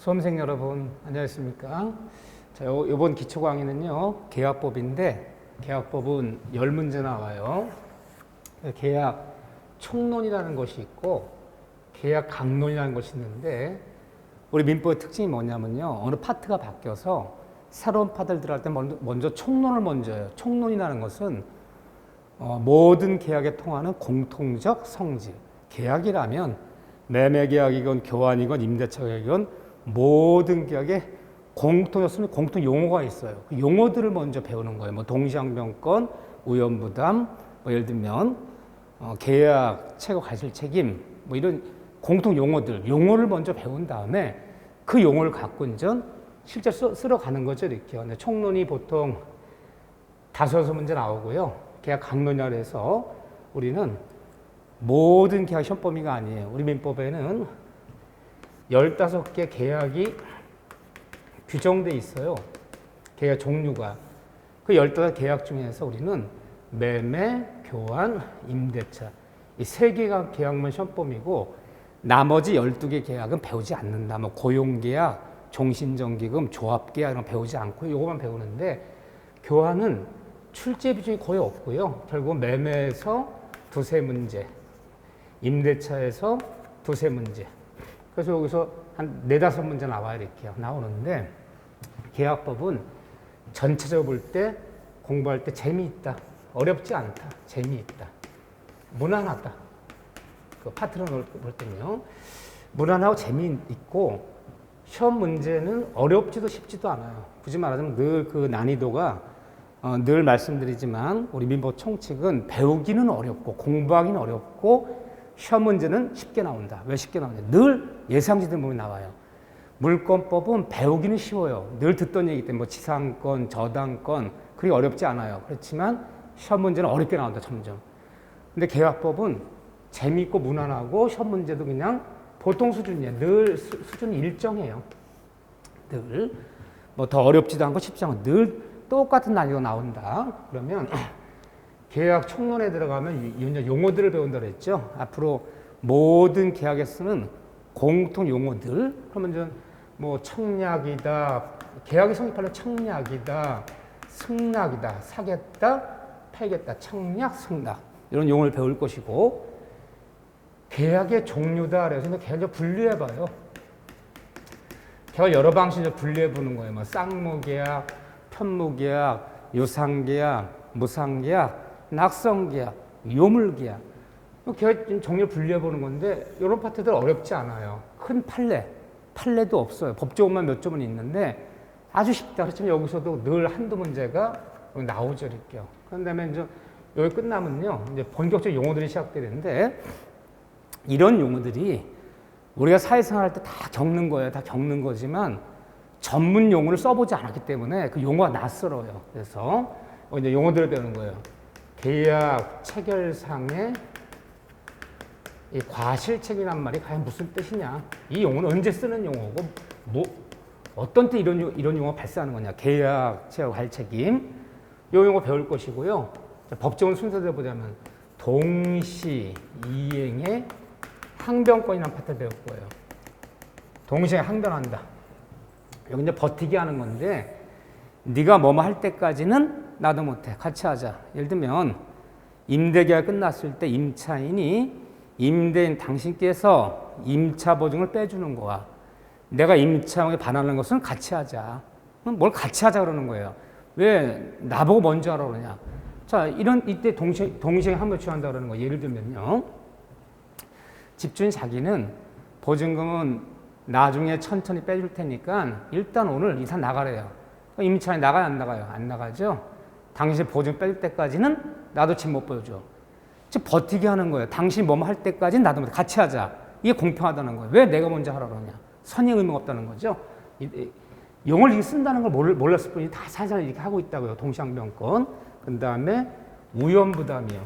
수험생 여러분 안녕하십니까? 자, 이번 기초 강의는요 계약법인데 계약법은 10문제 나와요. 계약 총론이라는 것이 있고 계약 강론이라는 것이 있는데 우리 민법의 특징이 뭐냐면요 어느 파트가 바뀌어서 새로운 파트를 들어갈 때 먼저 총론을 먼저 해요. 총론이라는 것은 모든 계약에 통하는 공통적 성질. 계약이라면 매매계약이건 교환이건 임대차 계약이건 모든 계약에 공통 용어가 있어요. 그 용어들을 먼저 배우는 거예요. 뭐 동시항변권, 우연부담, 뭐 예를 들면 계약, 최고 과실 책임, 뭐 이런 공통 용어를 먼저 배운 다음에 그 용어를 갖고 이제 실제 쓰러 가는 거죠. 이렇게. 근데 총론이 보통 5문제 나오고요. 계약 강론이라 해서 우리는 모든 계약 시험 범위가 아니에요. 우리 민법에는 15개 계약이 규정돼 있어요. 계약 종류가. 그 15계약 중에서 우리는 매매, 교환, 임대차 이 3개가 계약만 시험 범위고 나머지 12개 계약은 배우지 않는다. 뭐 고용계약, 종신정기금, 조합계약 이런 거 배우지 않고 이거만 배우는데 교환은 출제 비중이 거의 없고요. 결국 매매에서 2-3문제, 임대차에서 2-3문제. 그래서 여기서 한 4-5문제 나와요. 이렇게 나오는데 계약법은 전체적으로 볼 때 공부할 때 재미있다. 어렵지 않다. 재미있다. 무난하다. 그 파트를 볼 때는요. 무난하고 재미있고 시험 문제는 어렵지도 쉽지도 않아요. 굳이 말하자면 늘 그 난이도가 늘 말씀드리지만 우리 민법 총칙은 배우기는 어렵고 공부하기는 어렵고 시험 문제는 쉽게 나온다. 왜 쉽게 나오냐? 늘 예상지들 보면 나와요. 물권법은 배우기는 쉬워요. 늘 듣던 얘기 때문에 뭐 지상권, 저당권 그리 어렵지 않아요. 그렇지만 시험 문제는 어렵게 나온다. 점점. 근데 계약법은 재미있고 무난하고 시험 문제도 그냥 보통 수준이에요. 늘 수준이 일정해요. 늘 뭐 더 어렵지도 않고 쉽지 않고 늘 똑같은 난이도가 나온다. 그러면 계약 총론에 들어가면 이제 용어들을 배운다 그랬죠. 앞으로 모든 계약에 쓰는 공통 용어들. 그러면 이제 뭐 청약이다, 계약이 성립하려면 청약이다, 승낙이다, 사겠다, 팔겠다, 청약, 승낙 이런 용어를 배울 것이고 계약의 종류다 그래서 계약을 분류해봐요. 계약을 여러 방식으로 분류해보는 거예요. 뭐 쌍무계약, 편무계약, 유상계약, 무상계약, 낙성계약, 요물계약. 계약 종류를 분류해보는 건데 이런 파트들 어렵지 않아요. 큰 판례도 없어요. 법조문만 몇 조문 있는데 아주 쉽다. 그렇지만 여기서도 늘 한두 문제가 나오죠. 이렇게요. 그런 다음에 이제 여기 끝나면요. 이제 본격적인 용어들이 시작되는데 이런 용어들이 우리가 사회생활 할 때 다 겪는 거예요. 다 겪는 거지만 전문 용어를 써보지 않았기 때문에 그 용어가 낯설어요. 그래서 이제 용어들을 배우는 거예요. 계약 체결상의 이 과실책이란 말이 과연 무슨 뜻이냐? 이 용어는 언제 쓰는 용어고, 뭐 어떤 때 이런 용어가 발생하는 거냐? 계약 체결 과실책임. 이 용어 배울 것이고요. 법적인 순서대로 보자면 동시 이행의 항변권이라는 파트를 배울 거예요. 동시에 항변한다. 여기 이제 버티기 하는 건데 네가 뭐뭐 할 때까지는 나도 못해. 같이 하자. 예를 들면 임대계약 끝났을 때 임차인이 임대인 당신께서 임차 보증을 빼주는 거야. 내가 임차에 반하는 것은 같이 하자. 뭘 같이 하자 그러는 거예요. 왜 나보고 먼저 하라고 그러냐. 자, 이때 동시에 항변 취한다 그러는 거예요. 예를 들면요. 집주인 자기는 보증금은 나중에 천천히 빼줄 테니까 일단 오늘 이사 나가래요. 임차인이 나가요, 안 나가요? 안 나가죠? 당신 보증 빼줄 때까지는 나도 집 못 보여줘. 즉 버티게 하는 거예요. 당신 뭐뭐 할 때까지는 나도 못해. 같이 하자. 이게 공평하다는 거예요. 왜 내가 먼저 하라고 그러냐. 선의 의무가 없다는 거죠. 용어를 이렇게 쓴다는 걸 몰랐을 뿐이지 다 살살 이렇게 하고 있다고요. 동시항변권. 그 다음에 우연부담이요.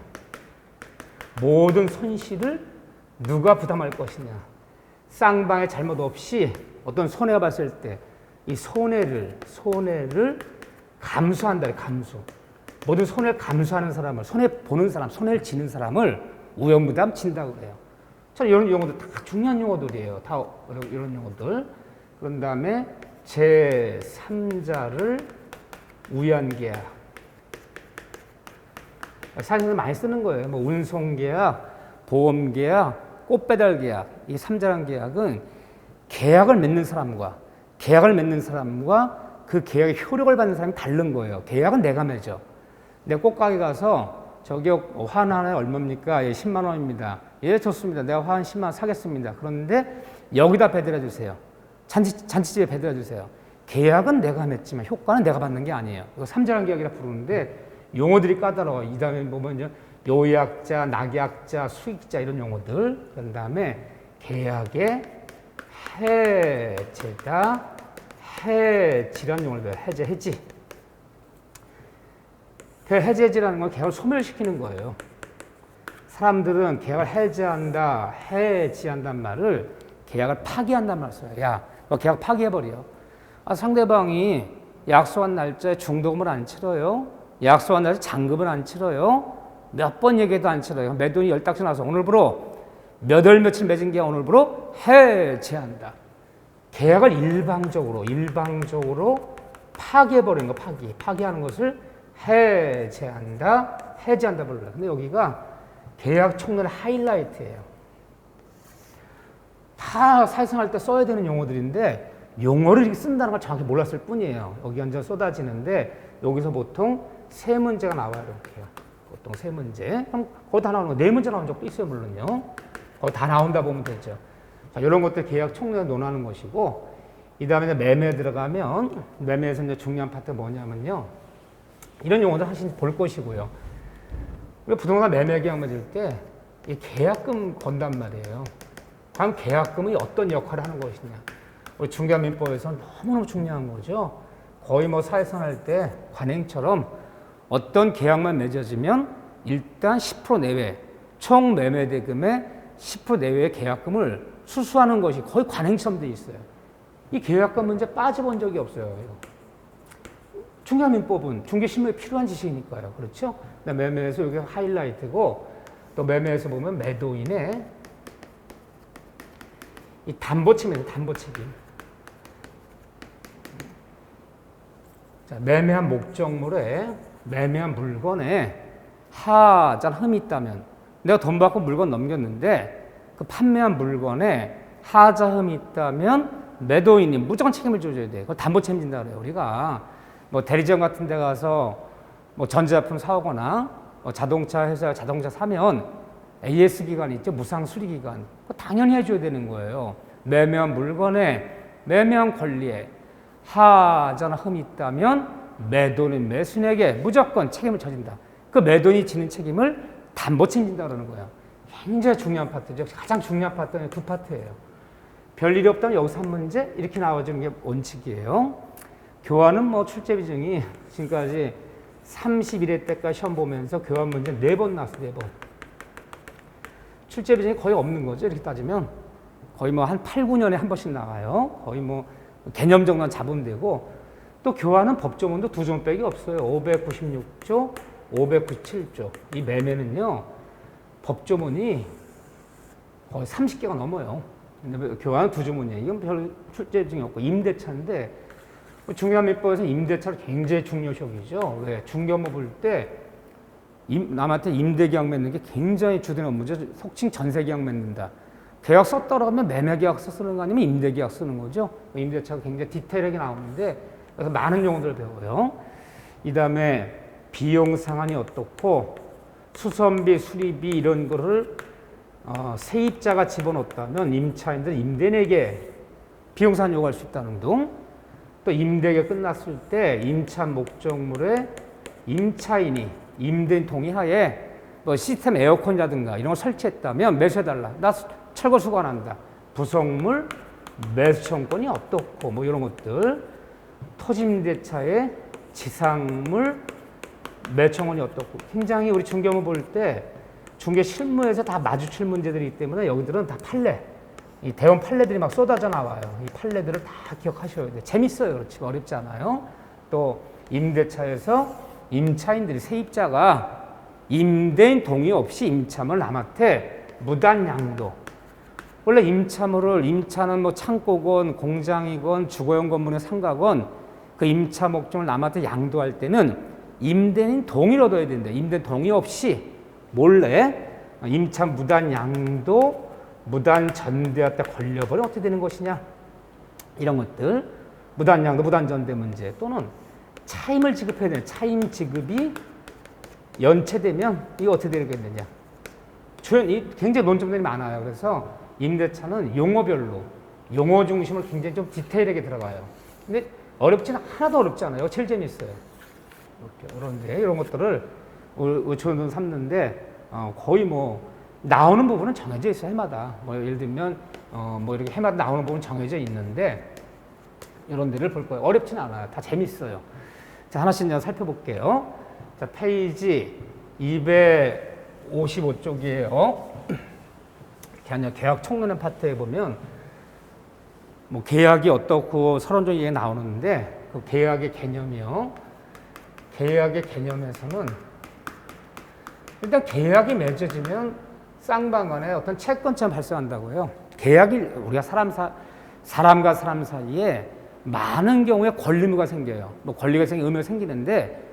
모든 손실을 누가 부담할 것이냐. 쌍방의 잘못 없이 어떤 손해가 봤을 때 이 손해를 감수한다. 감수. 모든 손해를 감수하는 사람을, 손해보는 사람, 손해를 지는 사람을 우연부담 친다고 그래요. 자, 이런 용어들 다 중요한 용어들이에요. 다 이런 용어들. 그런 다음에 제3자를 위한 계약. 사실은 많이 쓰는 거예요. 뭐 운송계약, 보험계약, 꽃배달계약. 이 3자란 계약은 계약을 맺는 사람과 그 계약의 효력을 받는 사람이 다른 거예요. 계약은 내가 맺어. 내 꽃가게 가서 저기 화 하나에 얼마입니까? 예, 10만 원입니다. 예, 좋습니다. 내가 화 한 10만 원 사겠습니다. 그런데 여기다 배달해 주세요. 잔치집에 배달해 주세요. 계약은 내가 맺지만 효과는 내가 받는 게 아니에요. 이거 3자란 계약이라 부르는데 용어들이 까다로워. 이 다음에 보면 이제 요약자, 낙약자, 수익자 이런 용어들. 그 다음에 계약의 해제다. 해지라는 용어를 배워요. 해지. 해제지라는 건 계약을 소멸시키는 거예요. 사람들은 계약을 해지한단 말을 계약을 파기한단 말을 써요. 야, 너 계약 파기해버려. 상대방이 약속한 날짜에 중도금을 안 치러요. 약속한 날짜에 잔금을 안 치러요. 몇 번 얘기해도 안 치러요. 매돈이 10닥치 나서 오늘부로 몇 월 며칠 맺은 계약 오늘부로 해제한다. 계약을 일방적으로 파기해버리는 거, 파기하는 것을 해제한다 불러요. 근데 여기가 계약 총론의 하이라이트예요. 다 사회생활 때 써야 되는 용어들인데 용어를 이렇게 쓴다는 걸 정확히 몰랐을 뿐이에요. 여기 완전 쏟아지는데 여기서 보통 세 문제가 나와요. 이렇게요. 보통 세 문제. 그럼 거기 다 나오는 거, 네 문제 나온 적도 있어요, 물론요. 거기 다 나온다 보면 되죠. 자, 이런 것들 계약 총론에 논하는 것이고, 이 다음에 매매에 들어가면, 매매에서 이제 중요한 파트가 뭐냐면요. 이런 용어들 하신 볼 것이고요. 우리가 부동산 매매 계약 맺을 때, 이 계약금 건단 말이에요. 과연 계약금이 어떤 역할을 하는 것이냐. 우리 중개업민법에서는 너무너무 중요한 거죠. 거의 뭐 사회생활 때 관행처럼 어떤 계약만 맺어지면 일단 10% 내외, 총 매매 대금의 10% 내외의 계약금을 수수하는 것이 거의 관행처럼 돼 있어요. 이 계약금 문제 빠져본 적이 없어요. 중개업민법은 중개실무에 필요한 지식이니까요. 그렇죠? 매매에서 여기 하이라이트고, 또 매매에서 보면 매도인의 이 담보책임이에요. 담보책임. 자, 매매한 목적물에, 매매한 물건에 하자 흠이 있다면, 내가 돈 받고 물건 넘겼는데 그 판매한 물건에 하자 흠이 있다면 매도인이 무조건 책임을 져줘야 돼요. 그걸 담보 책임진다 그래요. 우리가 뭐 대리점 같은 데 가서 뭐 전자제품 사오거나 뭐 자동차 회사 자동차 사면 AS 기간 있죠. 무상 수리 기간. 그거 당연히 해줘야 되는 거예요. 매매한 물건에, 매매한 권리에 하자나 흠이 있다면 매도는 매수인에게 무조건 책임을 져진다. 그 매도인이 지는 책임을 담보 책임진다 그러는 거예요. 굉장히 중요한 파트죠. 가장 중요한 파트는 두 파트예요. 별일이 없다면 여기서 한 문제 이렇게 나와주는 게 원칙이에요. 교환은 뭐 출제 비중이 지금까지 31회 때까지 시험 보면서 교환 문제 4번 나왔어요. 4번. 출제 비중이 거의 없는 거죠. 이렇게 따지면 거의 뭐 한 8, 9년에 한 번씩 나와요. 거의 뭐 개념 정도는 잡으면 되고, 또 교환은 법조문도 2조문밖에 없어요. 596조, 597조. 이 매매는요, 법조문이 거의 30개가 넘어요. 근데 교환은 2조문이에요. 이건 별 출제 비중이 없고, 임대차인데, 중개업민법에서 임대차를 굉장히 중요시 여기죠. 왜? 중개업무 볼 때 남한테 임대계약 맺는 게 굉장히 주된 업무죠. 속칭 전세계약 맺는다. 계약서 떨어가면 매매계약서 쓰는 거 아니면 임대계약 쓰는 거죠. 임대차가 굉장히 디테일하게 나오는데, 그래서 많은 용어들을 배워요. 이 다음에 비용 상한이 어떻고, 수선비, 수리비 이런 거를 세입자가 집어넣었다면 임차인들은 임대인에게 비용 상한 요구할 수 있다는 등, 또 임대가 끝났을 때 임차 목적물에 임차인이 임대인 동의하에 뭐 시스템 에어컨이라든가 이런 걸 설치했다면 매수해달라. 나 철거 수거한다. 부속물 매수청권이 어떻고 뭐 이런 것들. 토지임대차의 지상물 매수청권이 어떻고. 굉장히 우리 중개업무 볼 때 중개 실무에서 다 마주칠 문제들이기 때문에 여기들은 다 판례. 이 대원 판례들이 막 쏟아져 나와요. 이 판례들을 다 기억하셔야 돼요. 재밌어요. 그렇지 어렵지 않아요. 또 임대차에서 임차인들이 세입자가 임대인 동의 없이 임차물 남한테 무단 양도, 원래 임차는 뭐 창고건 공장이건 주거용 건물의 상가건 그 임차 목적을 남한테 양도할 때는 임대인 동의를 얻어야 된다. 임대인 동의 없이 몰래 임차 무단 양도, 무단 전대한테 걸려버리면 어떻게 되는 것이냐. 이런 것들, 무단 양도, 무단 전대 문제 또는 차임을 지급해야 되는 차임 지급이 연체되면 이거 어떻게 되겠느냐. 굉장히 논점들이 많아요. 그래서 임대차는 용어별로, 용어 중심으로 굉장히 좀 디테일하게 들어가요. 근데 어렵지는 하나도 어렵지 않아요. 제일 재밌어요. 이렇게, 이런 것들을 의초는 삼는데, 거의 뭐, 나오는 부분은 정해져 있어요, 해마다. 뭐, 예를 들면, 뭐, 이렇게 해마다 나오는 부분은 정해져 있는데, 이런 데를 볼 거예요. 어렵지는 않아요. 다 재밌어요. 자, 하나씩 살펴볼게요. 자, 페이지 255쪽이에요. 계약 총론의 파트에 보면 뭐 계약이 어떻고 서론적인 얘기가 나오는데 그 계약의 개념이요. 계약의 개념에서는 일단 계약이 맺어지면 쌍방간에 어떤 채권처럼 발생한다고요. 계약이 우리가 사람과 사람 사이에 많은 경우에 권리무가 생겨요. 뭐 권리가 생기는 의무가 생기는데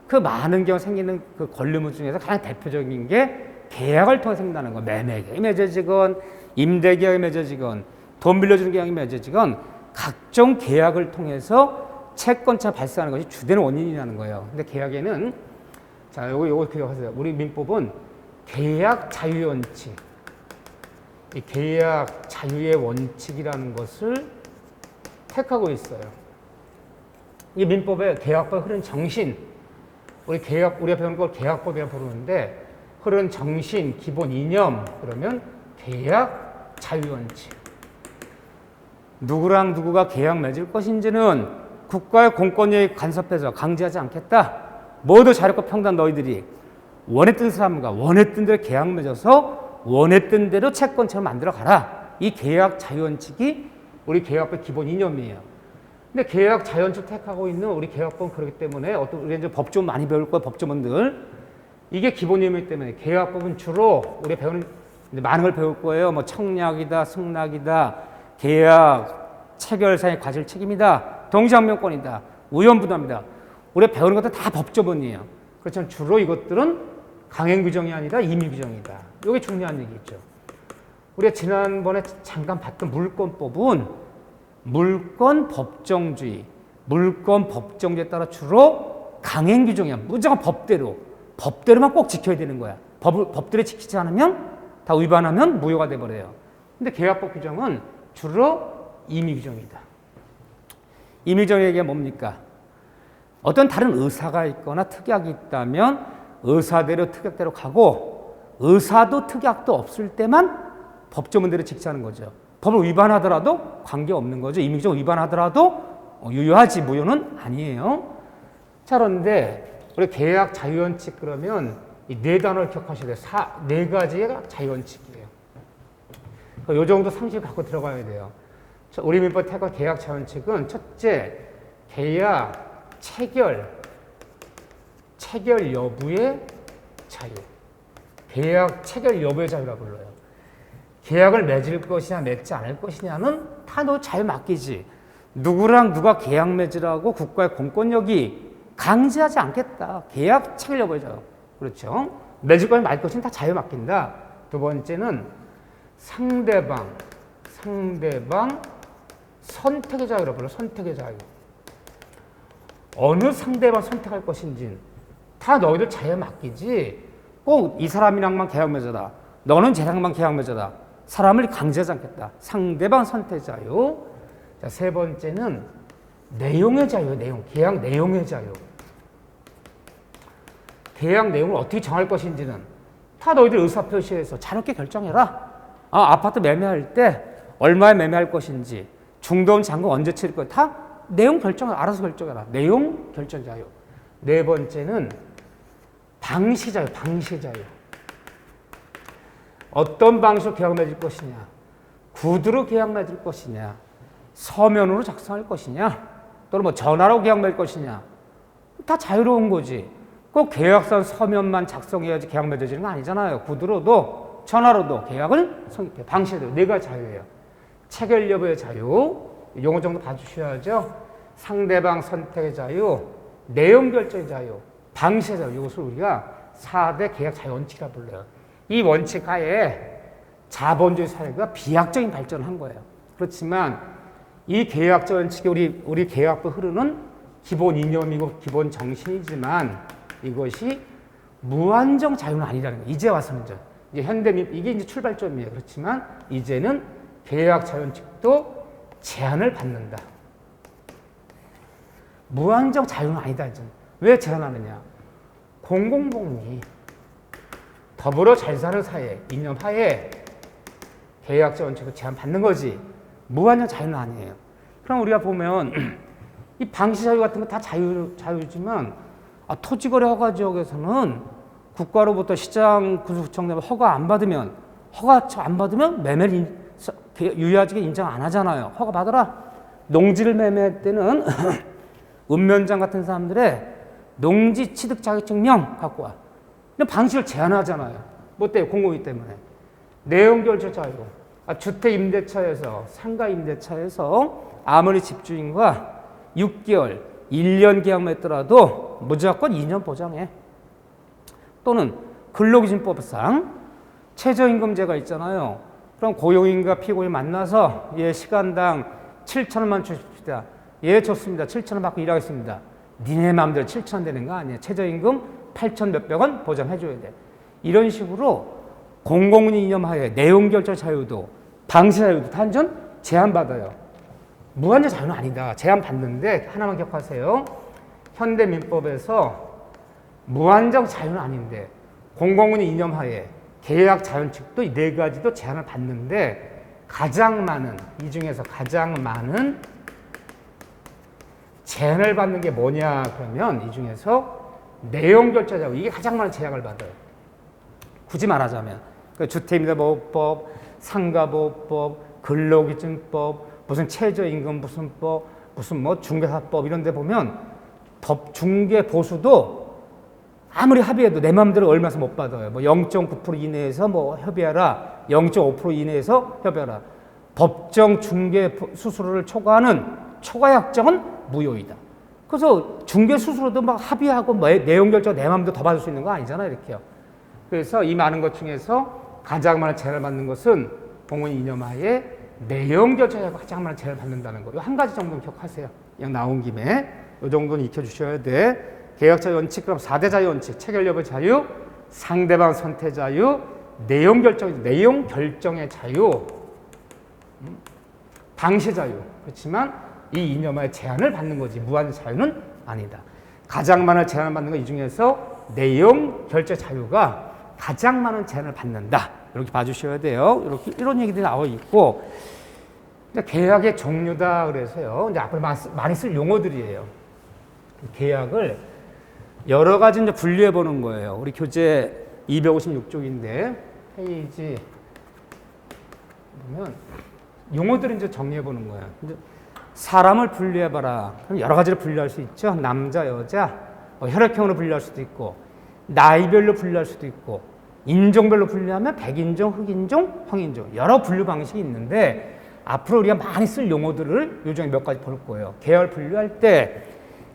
그 많은 경우 생기는 그 권리무 중에서 가장 대표적인 게 계약을 통해 생긴다는 거. 매매계약이 맺어지건 임대계약이 맺어지건 돈 빌려주는 계약이 맺어지건 각종 계약을 통해서 채권차 발생하는 것이 주된 원인이라는 거예요. 근데 계약에는 자, 요거 기억하세요. 우리 민법은 계약 자유의 원칙, 이 계약 자유의 원칙이라는 것을 택하고 있어요. 이 민법의 계약법 흐르는 정신, 우리가 배우는 걸 계약법이라고 부르는데 흐르는 정신, 기본 이념, 그러면 계약 자유의 원칙. 누구랑 누구가 계약 맺을 것인지는 국가의 공권력이 간섭해서 강제하지 않겠다. 모두 자유롭고 평등 너희들이 원했던 사람과 원했던 대로 계약 맺어서 원했던 대로 채권처럼 만들어 가라. 이 계약 자유원칙이 우리 계약법 기본 이념이에요. 근데 계약 자유원칙 택하고 있는 우리 계약법은 그렇기 때문에 우리 이제 법조문 많이 배울 거예요. 법조문들. 이게 기본 이념이기 때문에 계약법은 주로 우리 배우는 많은 걸 배울 거예요. 뭐 청약이다, 승낙이다, 계약 체결상의 과실 책임이다, 동시항명권이다, 우연부담이다. 우리가 배우는 것도 다 법조문이에요. 그렇지만 주로 이것들은 강행 규정이 아니라 임의 규정이다. 이게 중요한 얘기죠. 우리가 지난번에 잠깐 봤던 물권법은 물권 법정주의, 물권 법정주의에 따라 주로 강행 규정이야. 무조건 법대로만 꼭 지켜야 되는 거야. 법대로 지키지 않으면 다 위반하면 무효가 돼버려요. 근데 계약법 규정은 주로 임의 규정이다. 임의 규정의 얘기가 뭡니까? 어떤 다른 의사가 있거나 특약이 있다면 의사대로 특약대로 가고 의사도 특약도 없을 때만 법조문대로 지키자는 거죠. 법을 위반하더라도 관계없는 거죠. 임의 규정 위반하더라도 유효하지 무효는 아니에요. 자, 그런데 우리 계약 자유원칙 그러면 이 네 단어를 기억하셔야 돼요. 네 가지가 자유원칙이에요. 이 정도 상식 갖고 들어가야 돼요. 우리 민법 택한 계약 자유원칙은 첫째, 계약 체결 여부의 자유. 계약 체결 여부의 자유라고 불러요. 계약을 맺을 것이냐 맺지 않을 것이냐는 다 너 자유 맡기지. 누구랑 누가 계약 맺으라고 국가의 공권력이 강제하지 않겠다. 계약 체결 여부의 자유. 그렇죠? 맺을 거냐 말 것이냐 다 자유 맡긴다. 두 번째는 상대방 선택의 자유라고 불러요. 선택의 자유. 어느 상대방 선택할 것인지는 다 너희들 자유 맡기지 꼭 이 사람이랑만 계약 맺어라. 너는 쟤랑만 계약 맺어라. 사람을 강제하지 않겠다. 상대방 선택 자유. 자, 세 번째는 내용의 자유예요. 계약 내용의 자유. 계약 내용을 어떻게 정할 것인지는 다 너희들 의사표시해서 자유롭게 결정해라. 아파트 매매할 때 얼마에 매매할 것인지, 중도금 잔금 언제 치를 거야. 다 내용 결정을 알아서 결정해라. 내용 결정 자유. 네 번째는 방시 자유. 어떤 방식으로 계약을 맺을 것이냐, 구두로 계약 맺을 것이냐, 서면으로 작성할 것이냐, 또는 뭐 전화로 계약 맺을 것이냐, 다 자유로운 거지. 꼭 계약서 서면만 작성해야지 계약 맺어지는 거 아니잖아요. 구두로도 전화로도 계약을 성립해요. 방시해도 네 가지 자유예요. 체결 여부의 자유, 용어 정도 봐주셔야죠. 상대방 선택의 자유, 내용 결정의 자유, 방시의 자유, 이것을 우리가 4대 계약 자유 원칙이라 불러요. 이 원칙 하에 자본주의 사회가 비약적인 발전을 한 거예요. 그렇지만 이 계약적 원칙이 우리 계약부 흐르는 기본 이념이고 기본 정신이지만 이것이 무한정 자유는 아니라는 거예요. 이제 와서는 이제 이게 이제 출발점이에요. 그렇지만 이제는 계약 자유 원칙도 제한을 받는다. 무한정 자유는 아니다. 이제. 왜 제한하느냐? 공공복리, 더불어 잘 사는 사회, 이념하에 계약적 원칙을 제한받는 거지 무한정 자유는 아니에요. 그럼 우리가 보면 이 방시 자유 같은 거 다 자유지만 토지거래 허가 지역에서는 국가로부터 시장 구청 내에 허가 안 받으면 매매를 유효하게 인정 안 하잖아요. 허가 받아라. 농지를 매매할 때는 읍면장 같은 사람들의 농지 취득 자격증명 갖고 와. 근데 방식을 제한하잖아요. 뭐 때문에? 공공이 때문에. 내용 결정 자유. 주택 임대차에서 상가 임대차에서 아무리 집주인과 6개월, 1년 계약만 했더라도 무조건 2년 보장해. 또는 근로기준법상 최저임금제가 있잖아요. 그럼 고용인과 피고인 만나서 얘 시간당 7,000원만 주십시다. 예, 좋습니다. 7,000원 받고 일하겠습니다. 니네 마음대로 7,000원 되는 거 아니에요. 최저임금 8,000 몇백 원 보장해줘야 돼. 이런 식으로 공공운이 이념하에 내용 결정 자유도 방시 자유도 단전 제한받아요. 무한정 자유는 아니다. 제한받는데 하나만 기억하세요. 현대민법에서 무한정 자유는 아닌데 공공운이 이념하에 계약 자연칙도 이 네 가지도 제한을 받는데 이 중에서 가장 많은 제한을 받는 게 뭐냐 그러면 이 중에서 내용 결정 자유 이게 가장 많은 제약을 받아요. 굳이 말하자면 주택임대보호법, 상가보호법, 근로기준법, 무슨 최저임금 무슨 법, 무슨 뭐 중개사법 이런 데 보면 법 중개 보수도 아무리 합의해도 내 마음대로 얼마서 못 받아요. 뭐 0.9% 이내에서 뭐 협의하라, 0.5% 이내에서 협의하라. 법정 중개 수수료를 초과하는 초과 약정은 무효이다. 그래서 중개 수수료도 막 합의하고 내용 결정 내 마음대로 더 받을 수 있는 거 아니잖아요, 이렇게요. 그래서 이 많은 것 중에서 가장 많은 제한을 받는 것은 공원 이념하에 내용 결정에 가장 많은 제한을 받는다는 거. 이 한 가지 정도는 기억하세요. 그냥 나온 김에 이 정도는 익혀주셔야 돼. 계약자유 원칙, 그럼 4대 자유 원칙, 체결 여부 자유, 상대방 선택 자유, 내용 결정의 자유, 방시 자유. 그렇지만 이 이념하에 제한을 받는 거지 무한 자유는 아니다. 가장 많은 제한을 받는 것 이 중에서 내용 결정 자유가 가장 많은 제한을 받는다. 이렇게 봐주셔야 돼요. 이렇게 이런 얘기들이 나와 있고, 계약의 종류다 그래서요. 이제 앞으로 많이 쓸 용어들이에요. 계약을 여러 가지 이제 분류해 보는 거예요. 우리 교재 256쪽인데 페이지 보면 용어들을 이제 정리해 보는 거예요. 이제 사람을 분류해 봐라. 그럼 여러 가지로 분류할 수 있죠. 남자, 여자, 혈액형으로 분류할 수도 있고, 나이별로 분류할 수도 있고, 인종별로 분류하면 백인종, 흑인종, 황인종 여러 분류 방식이 있는데 앞으로 우리가 많이 쓸 용어들을 요 중에 몇 가지 볼 거예요. 계열 분류할 때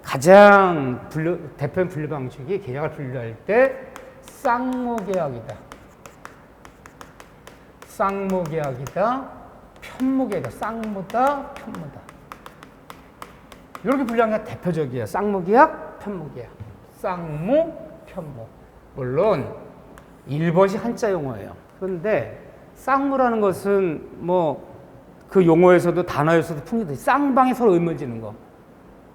가장 대표적인 분류 방식이 계약을 분류할 때 쌍무계약이다. 쌍무계약이다. 편무계약이다. 쌍무다. 편무다. 이렇게 분류하는 게 대표적이에요. 쌍무계약, 편무계약. 쌍무, 편무. 물론 1번이 한자 용어예요. 그런데 쌍무라는 것은 뭐 그 용어에서도 단어에서도 풍기듯이 쌍방이 서로 의물지는 거.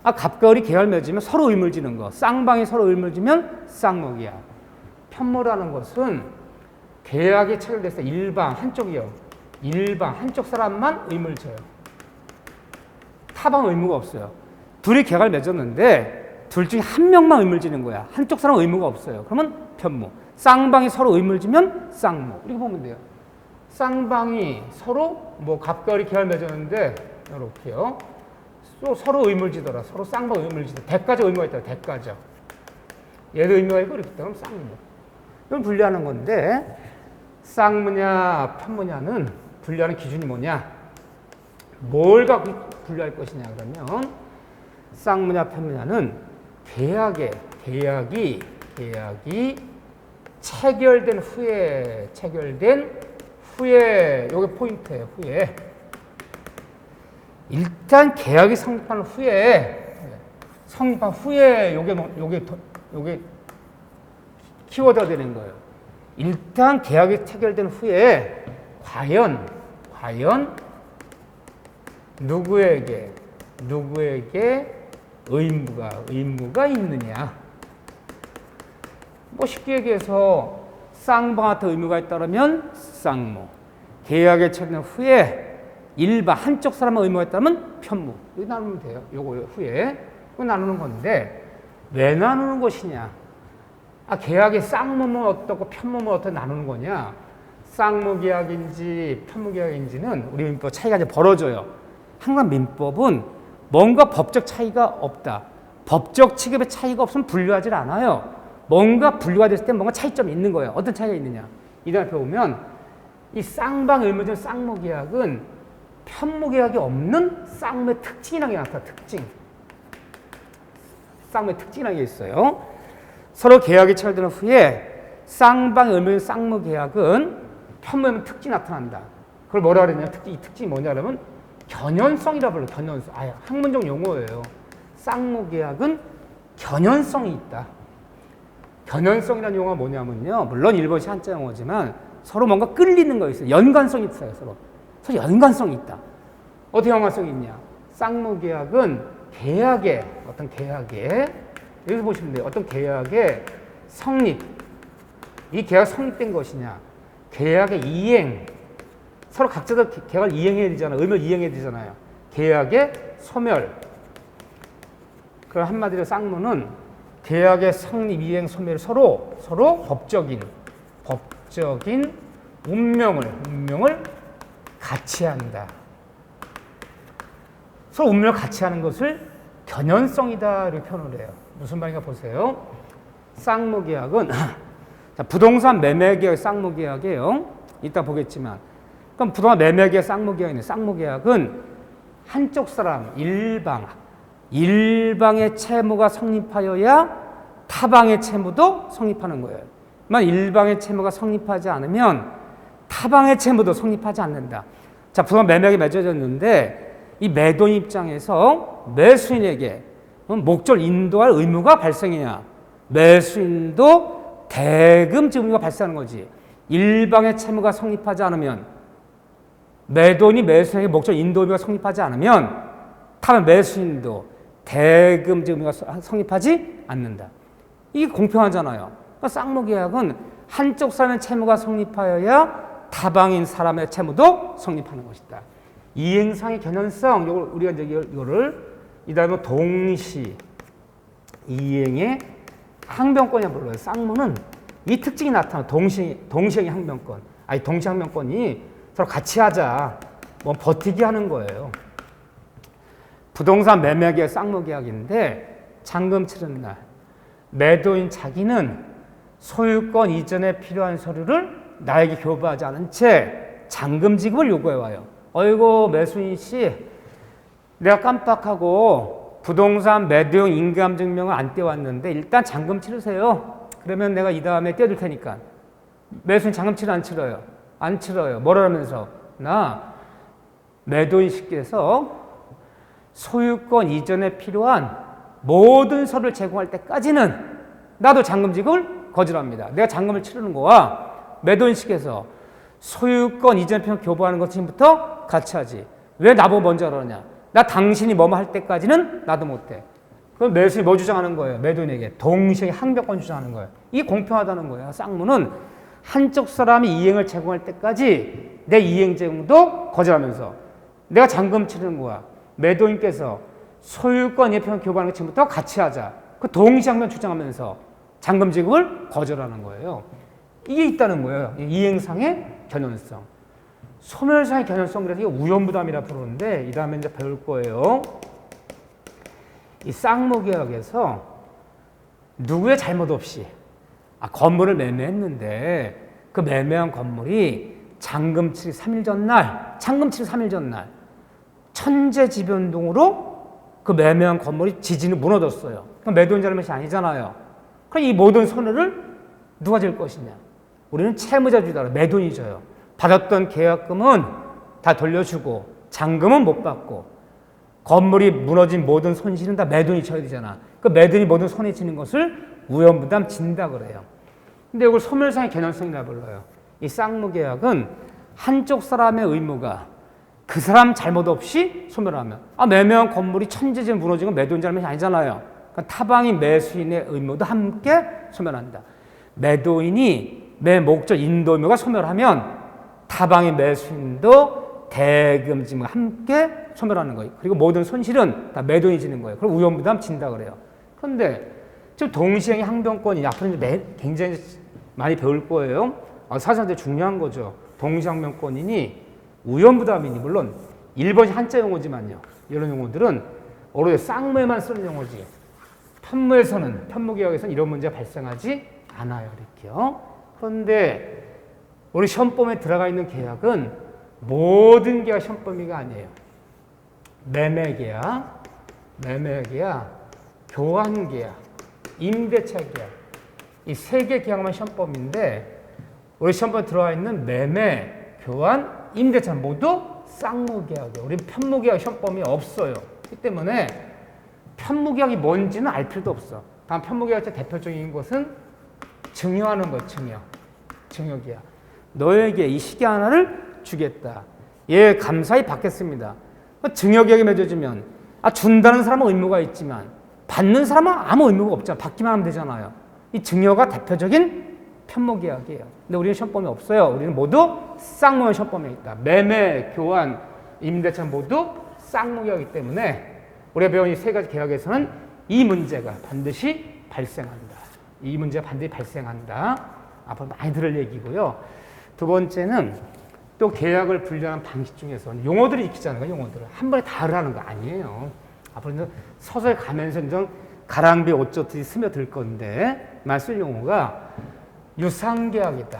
갑과 을이 계약 맺으면 서로 의물지는 거. 쌍방이 서로 의물지면 쌍무계약. 편무라는 것은 계약이 체결됐을 때 일방 한쪽이요. 일방 한쪽 사람만 의물져요. 타방 의무가 없어요. 둘이 계약을 맺었는데 둘 중에 한 명만 의물지는 거야. 한쪽 사람 의무가 없어요. 그러면 편무. 쌍방이 서로 의물지면 쌍무. 이렇게 보면 돼요. 쌍방이 서로 뭐 갑과 을이 계약을 맺었는데 이렇게요. 서로 의물지더라. 서로 쌍방 의물지더라. 대가적 의무가 있다. 대가적. 얘도 의무가 있고 이렇게 되면 쌍무. 이건 분리하는 건데 쌍무냐 편무냐는 분류하는 기준이 뭐냐? 뭘 갖고 분류할 것이냐 그러면 쌍무냐 편무냐는 계약이 체결된 후에 요게 포인트예요. 후에 일단 계약이 성립한 후에 요게 키워드가 되는 거예요. 일단 계약이 체결된 후에 과연 누구에게 의무가 있느냐? 뭐 쉽게 얘기해서 쌍방한테 의무가 있다면 쌍무, 계약에 체결된 후에 일반 한쪽 사람의 의무가 있다면 편무. 이거 나누면 돼요. 요거 후에 이거 나누는 건데 왜 나누는 것이냐? 계약이 쌍무면 어떻고 편무면 어떻게 나누는 거냐? 쌍무 계약인지 편무 계약인지는 우리 민법 차이가 이제 벌어져요. 항상 민법은 뭔가 법적 차이가 없다. 법적 취급의 차이가 없으면 분류하지 않아요. 뭔가 분류가 됐을 때 뭔가 차이점이 있는 거예요. 어떤 차이가 있느냐? 이 다음에 배우면 이 쌍방 의무적 쌍무 계약은 편무 계약이 없는 쌍무의 특징이라는 게 나타나. 쌍무의 특징이라는 게 있어요. 서로 계약이 체결된 후에 쌍방 의무적 쌍무 계약은 편무 의무 특징이 나타난다. 그걸 뭐라 그랬냐? 이 특징이 뭐냐 그러면 견연성이라 불러요. 견연성. 학문적 용어예요. 쌍무 계약은 견연성이 있다. 견연성이라는 용어가 뭐냐면요. 물론 일본식 한자 용어지만 서로 뭔가 끌리는 거 있어요. 연관성이 있어요. 서로 연관성이 있다. 어떻게 연관성이 있냐? 쌍무 계약은 어떤 계약에 여기서 보시면 돼요. 어떤 계약의 성립. 이 계약 성립된 것이냐? 계약의 이행. 서로 각자도 계약을 이행해야 되잖아요. 의무를 이행해야 되잖아요. 계약의 소멸. 그럼 한마디로 쌍무는 계약의 성립, 이행, 소멸을 서로 법적인 운명을 같이 한다. 서로 운명을 같이 하는 것을 견연성이다 이렇게 표현을 해요. 무슨 말인가 보세요. 쌍무 계약은 부동산 매매 계약 쌍무 계약이에요. 이따 보겠지만 그럼 부동산 매매 계약 쌍무 계약이네. 쌍무 계약은 한쪽 사람 일방의 채무가 성립하여야 타방의 채무도 성립하는 거예요. 만약 일방의 채무가 성립하지 않으면 타방의 채무도 성립하지 않는다. 자, 부동산 매매가 맺어졌는데 이 매도인 입장에서 매수인에게 목적을 인도할 의무가 발생해야 매수인도 대금 지급 의무가 발생하는 거지. 일방의 채무가 성립하지 않으면 매도인이 매수인에게 목적을 인도 의무가 성립하지 않으면 타면 매수인도 대금 지급 의무가 성립하지 않는다. 이게 공평하잖아요. 그러니까 쌍무 계약은 한쪽 사람의 채무가 성립하여야 타방인 사람의 채무도 성립하는 것이다. 이행상의 견연성, 우리가 이제 이거를 이 다음에 동시 이행의 항변권이라고 불러요. 쌍무는 이 특징이 나타나. 동시행의 항변권. 동시 항변권이 서로 같이 하자. 뭐 버티기 하는 거예요. 부동산 매매 계약 쌍무 계약인데 잔금 치르는 날 매도인 자기는 소유권 이전에 필요한 서류를 나에게 교부하지 않은 채 잔금 지급을 요구해 와요. 어이구 매수인 씨, 내가 깜빡하고 부동산 매도용 인감증명을 안 떼왔는데 일단 잔금 치르세요. 그러면 내가 이 다음에 떼줄 테니까. 매수인 잔금 치러 안 치러요? 안 치러요. 뭐라면서? 나 매도인 씨께서 소유권 이전에 필요한 모든 서류를 제공할 때까지는 나도 잔금 지급을 거절합니다. 내가 잔금을 치르는 거와 매도인 씨께서 소유권 이전 필요한 교부하는 것부터 같이 하지. 왜 나보고 먼저 그러냐? 나 당신이 뭐뭐 할 때까지는 나도 못해. 그럼 매수인이 뭐 주장하는 거예요? 매도인에게 동시에 항변권 주장하는 거예요. 이게 공평하다는 거예요. 쌍무는 한쪽 사람이 이행을 제공할 때까지 내 이행 제공도 거절하면서 내가 잔금 치르는 거야. 매도인께서 소유권 예편 교부하는 것부터 같이 하자. 그 동시 항변 주장하면서 잔금 지급을 거절하는 거예요. 이게 있다는 거예요. 이행상의 견연성. 소멸상의 견연성, 그래서 이게 우연부담이라 부르는데 이 다음에 이제 배울 거예요. 이 쌍무 계약에서 누구의 잘못 없이 건물을 매매했는데 그 매매한 건물이 잔금칠 3일 전날, 천재지변동으로 그 매매한 건물이 지진을 무너졌어요. 그럼 매도인 잘못이 아니잖아요. 그럼 이 모든 손해를 누가 질 것이냐? 우리는 채무자주의다. 매도인이 져요. 받았던 계약금은 다 돌려주고 잔금은 못 받고 건물이 무너진 모든 손실은 다 매도인이 져야 되잖아. 그 매도인이 모든 손해 지는 것을 우연부담 진다 그래요. 근데 이걸 소멸상의 개념성이라 불러요. 이 쌍무계약은 한쪽 사람의 의무가 그 사람 잘못 없이 소멸하면 매매한 건물이 천재지변 무너진 건 매도인 잘못이 아니잖아요. 그러니까 타방인 매수인의 의무도 함께 소멸한다. 매도인이 매 목적 인도 의무가 소멸하면 타방인 매수인도 대금지가 함께 소멸하는 거예요. 그리고 모든 손실은 다 매도인이 지는 거예요. 그리고 우연부담 진다 그래요. 그런데 지금 동시행의 항변권이 앞으로 굉장히 많이 배울 거예요. 사실 중요한 거죠. 동시항변권이니 우연부담이니 물론 1번이 한자 용어지만요. 이런 용어들은 어로의 쌍무에만 쓰는 용어지. 편무에서는 편무계약에서는 이런 문제가 발생하지 않아요. 이렇게요. 그런데 우리 시험범위에 들어가 있는 계약은 모든 계약 시험 범위가 아니에요. 매매계약, 교환계약, 임대차 계약 이 세 개 계약만 시험 범위인데 우리 시험 범위에 들어가 있는 매매, 교환, 임대차 모두 쌍무계약이에요. 우리 편무계약 시험 범위 없어요. 그렇기 때문에 편무계약이 뭔지는 알 필요도 없어. 다음 편무계약의 대표적인 것은 증여하는 것, 증여계약. 너에게 이 시계 하나를 주겠다. 예, 감사히 받겠습니다. 증여계약이 맺어지면 준다는 사람은 의무가 있지만 받는 사람은 아무 의무가 없잖아. 받기만 하면 되잖아요. 이 증여가 대표적인 편무계약이에요. 근데 우리는 시험범위 없어요. 우리는 모두 쌍무의 시험범위에 있다. 매매, 교환, 임대차 모두 쌍무계약이기 때문에 우리가 배운 이 세 가지 계약에서는 이 문제가 반드시 발생한다. 이 문제가 반드시 발생한다. 앞으로 많이 들을 얘기고요. 두 번째는 또 계약을 분류하는 방식 중에서 용어들이 익히자는 거예요. 용어들을 한 번에 다 하라는 거 아니에요. 앞으로 서서히 가면서 좀 가랑비 옷젖이 스며들 건데 말쓸 용어가 유상계약이다.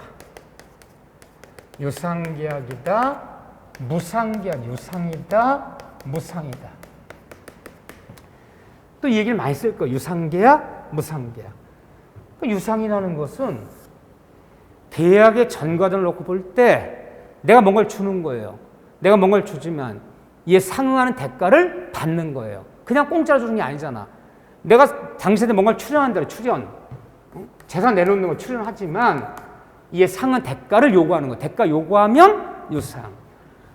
무상계약, 유상이다, 무상이다. 또 이 얘기를 많이 쓸 거예요. 유상계약, 무상계약. 유상이라는 것은 계약의 전 과정을 놓고 볼 때 내가 뭔가를 주는 거예요. 내가 뭔가를 주지만 이에 상응하는 대가를 받는 거예요. 그냥 공짜로 주는 게 아니잖아. 내가 당신한테 뭔가를 출연한다. 출연. 재산 내놓는 걸 출연하지만 이에 상한 대가를 요구하는 거. 대가 요구하면 유상.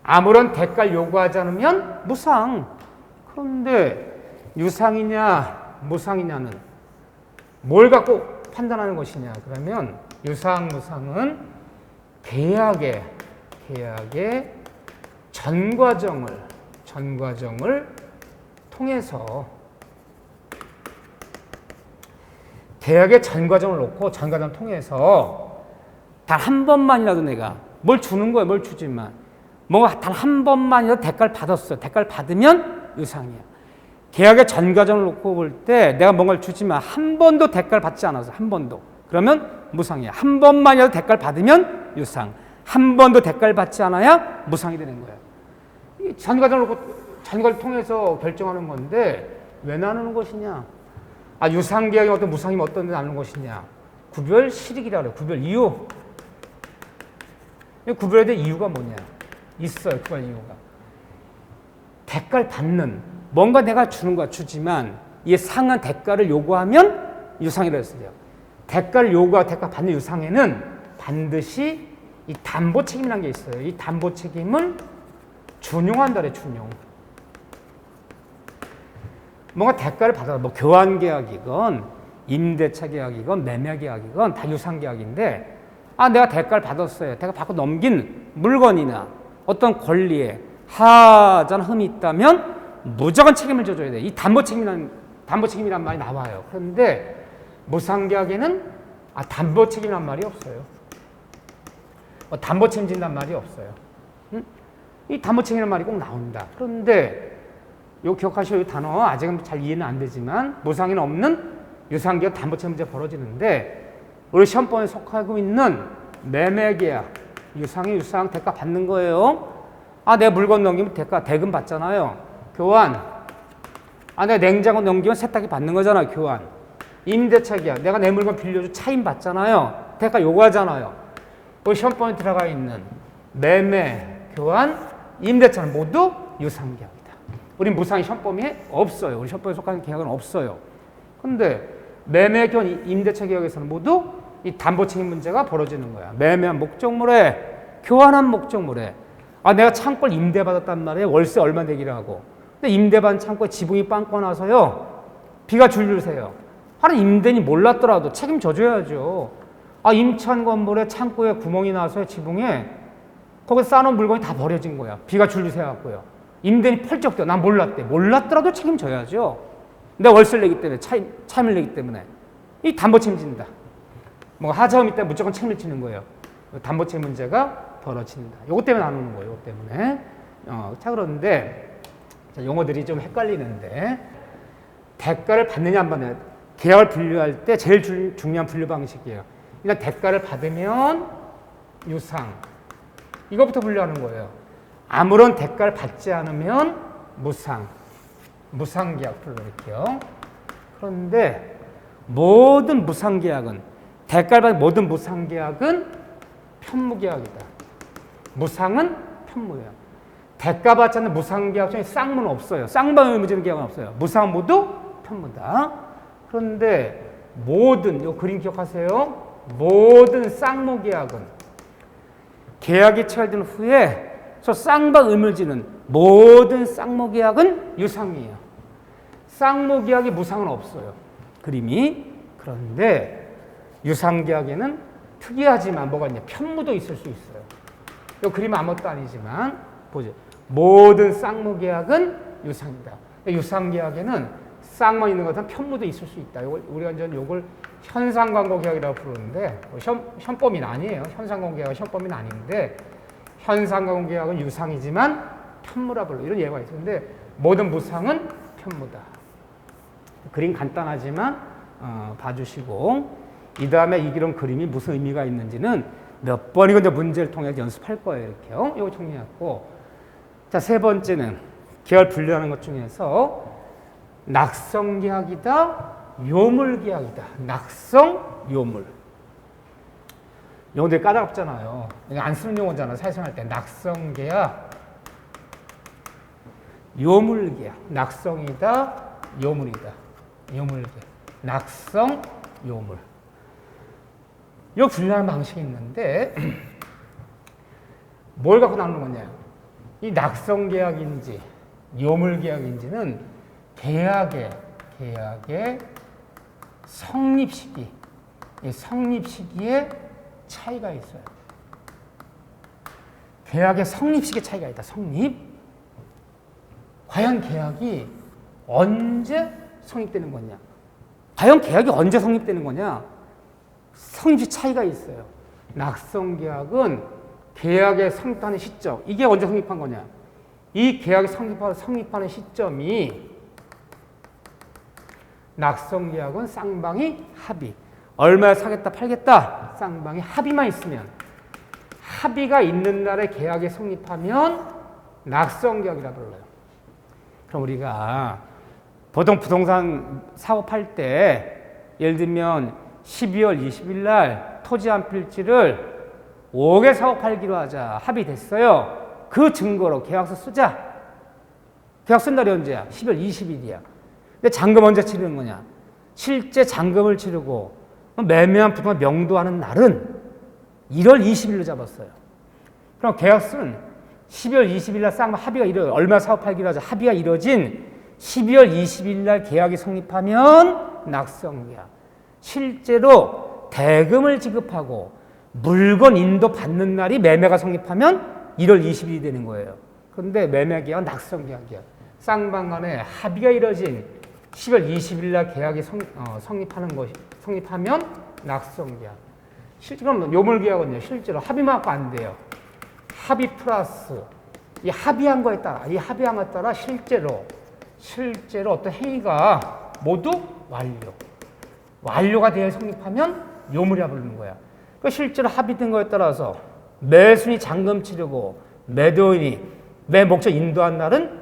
아무런 대가를 요구하지 않으면 무상. 그런데 유상이냐 무상이냐는 뭘 갖고 판단하는 것이냐. 그러면 유상, 무상은 계약의 전 과정을 통해서 계약의 전 과정을 놓고 전 과정을 통해서 단 한 번만이라도 내가 뭘 주는 거야, 뭘 주지만 뭔가 단 한 번만이라도 대가를 받았어. 대가를 받으면 유상이야. 계약의 전 과정을 놓고 볼 때 내가 뭔가를 주지만 한 번도 대가를 받지 않아서 한 번도 그러면 무상이야. 한 번만이라도 대가를 받으면 유상. 한 번도 대가를 받지 않아야 무상이 되는 거야. 전 과정을 놓고 전과를 통해서 결정하는 건데 왜 나누는 것이냐? 유상계약이 어떤 무상이 어떤 데 나누는 것이냐? 구별 실익이라 그래요. 구별 이유. 구별해야 될 이유가 뭐냐? 있어요. 구별 이유가. 대가를 받는 뭔가 내가 주는 거야. 주지만 이에 상한 대가를 요구하면 유상이라고 했어요. 대가를 요구하고 대가 받는 유상에는 반드시 이 담보 책임이라는 게 있어요. 이 담보 책임을 준용한다 그래. 준용. 뭔가 대가를 받아서 뭐 교환 계약이건 임대차 계약이건 매매 계약이건 다 유상 계약인데 내가 대가를 받았어요. 대가 받고 넘긴 물건이나 어떤 권리에 하자는 흠이 있다면 무조건 책임을 져줘야 돼. 이 담보 책임이란 말이 나와요. 그런데 무상 계약에는 담보 책임이란 말이 없어요. 담보 책임진단 말이 없어요. 이 담보 책임이란 말이 꼭 나온다. 그런데 요 기억하시오. 이 단어 아직은 잘 이해는 안 되지만 무상에는 없는 유상계약 담보 책임 문제 벌어지는데 우리 시험범위에 속하고 있는 매매계약. 유상 대가 받는 거예요. 아, 내 물건 넘기면 대금 받잖아요. 교환. 아, 내가 냉장고 넘기면 세탁기 받는 거잖아요. 교환. 임대차 계약. 내가 내 물건 빌려줘 차임 받잖아요. 대가 요구하잖아요. 그 시험 포인트 들어가 있는 매매, 교환, 임대차는 모두 유상계약이다. 우린 무상이 시험 범위에 없어요. 우리 시험 범위에 속하는 계약은 없어요. 근데 매매, 교환, 임대차 계약에서는 모두 이 담보 책임 문제가 벌어지는 거야. 매매한 목적물에, 교환한 목적물에. 아, 내가 창고를 임대받았단 말이에요. 월세 얼마 내기로 하고. 근데 임대받은 창고에 지붕이 빵꾸 나서요. 비가 줄줄 새요. 하는 임대인이 몰랐더라도 책임져 줘야죠. 아, 임차한 건물에 창고에 구멍이 나서 지붕에 거기서 쌓아놓은 물건이 다 버려진 거야. 비가 줄줄 새갖고요. 임대인이 펄쩍 뛰어. 난 몰랐대. 몰랐더라도 책임져야죠. 내가 월세를 내기 때문에, 차임을 내기 때문에. 이 담보 책임진다. 뭐 하자음 있다 무조건 책임을 지는 거예요. 담보 책임 문제가 벌어진다. 요것 때문에 안 오는 거예요. 요것 때문에. 자, 그런데 자, 용어들이 좀 헷갈리는데 대가를 받느냐 안 받느냐. 계약을 분류할 때 제일 중요한 분류 방식이에요. 일단 대가를 받으면 유상. 이것부터 분류하는 거예요. 아무런 대가를 받지 않으면 무상. 무상계약 불러낼게요. 그런데 모든 무상계약은 대가를 받은 모든 무상계약은 편무계약이다. 무상은 편무예요. 대가 받지 않는 무상계약 중에 쌍무는 없어요. 쌍방을 의무지는 계약은 없어요. 무상 모두 편무다. 그런데 모든, 이 그림 기억하세요? 모든 쌍무계약은 계약이 체결된 후에 저 쌍방 의무지는 모든 쌍무계약은 유상이에요. 쌍무계약이 무상은 없어요. 그림이. 그런데 유상계약에는 특이하지만 뭐가 있냐. 편무도 있을 수 있어요. 이 그림은 아무것도 아니지만 보죠. 모든 쌍무계약은 유상이다. 유상계약에는 쌍만 있는 것은 편무도 있을 수 있다. 우리가 이제 이걸 현상광고계약이라고 부르는데 현범위는 아니에요. 현상광고계약은 현범위는 아닌데 현상광고계약은 유상이지만 편무라 불러. 이런 예가 있어요. 근데 모든 무상은 편무다. 그림 간단하지만 봐주시고 이 다음에 이런 그림이 무슨 의미가 있는지는 몇 번이고 이제 문제를 통해 연습할 거예요. 이렇게요. 이거 정리했고 자, 세 번째는 계약 분류하는 것 중에서 낙성계약이다, 요물계약이다. 낙성, 요물. 용어들이 까다롭잖아요. 안 쓰는 용어잖아. 사회생활 때. 낙성계약, 요물계약. 낙성이다, 요물이다. 요물계약. 낙성, 요물. 이거 분류하는 방식이 있는데 뭘 갖고 나누는 거냐. 이 낙성계약인지 요물계약인지는 계약의 성립 시기, 이 성립 시기에 차이가 있어요. 계약의 성립 시기에 차이가 있다. 성립. 과연 계약이 언제 성립되는 거냐? 과연 계약이 언제 성립되는 거냐? 성립 차이가 있어요. 낙성계약은 계약의 성립하는 시점, 이게 언제 성립한 거냐? 이 계약이 성립하는 시점이 낙성계약은 쌍방이 합의. 얼마에 사겠다 팔겠다 쌍방이 합의만 있으면, 합의가 있는 날에 계약이 성립하면 낙성계약이라 불러요. 그럼 우리가 보통 부동산 사업할 때 예를 들면 12월 20일 날 토지 한 필지를 5억에 사고 팔기로 하자. 합의됐어요. 그 증거로 계약서 쓰자. 계약 쓴 날이 언제야? 10월 20일이야. 근데 잔금 언제 치르는 거냐? 실제 잔금을 치르고 매매한 부동산 명도하는 날은 1월 20일로 잡았어요. 그럼 계약서는 12월 20일 날 쌍방 합의가 이뤄요. 얼마 사고 팔기로 하자. 합의가 이뤄진 12월 20일 날 계약이 성립하면 낙성계약. 실제로 대금을 지급하고 물건 인도 받는 날이 매매가 성립하면 1월 20일이 되는 거예요. 그런데 매매계약은 낙성계약이야. 쌍방 간에 합의가 이뤄진 10월 20일 날 계약이 성립하면 낙성계약. 그럼 요물계약은요, 실제로 합의만 갖고 안 돼요. 합의 플러스 이 합의한 거에 따라, 이 합의한 거에 따라 실제로 어떤 행위가 모두 완료가 되어 성립하면 요물이라 부르는 거야. 그 실제로 합의된 거에 따라서 매순이 잔금 치르고 매도인이 매 목적 인도한 날은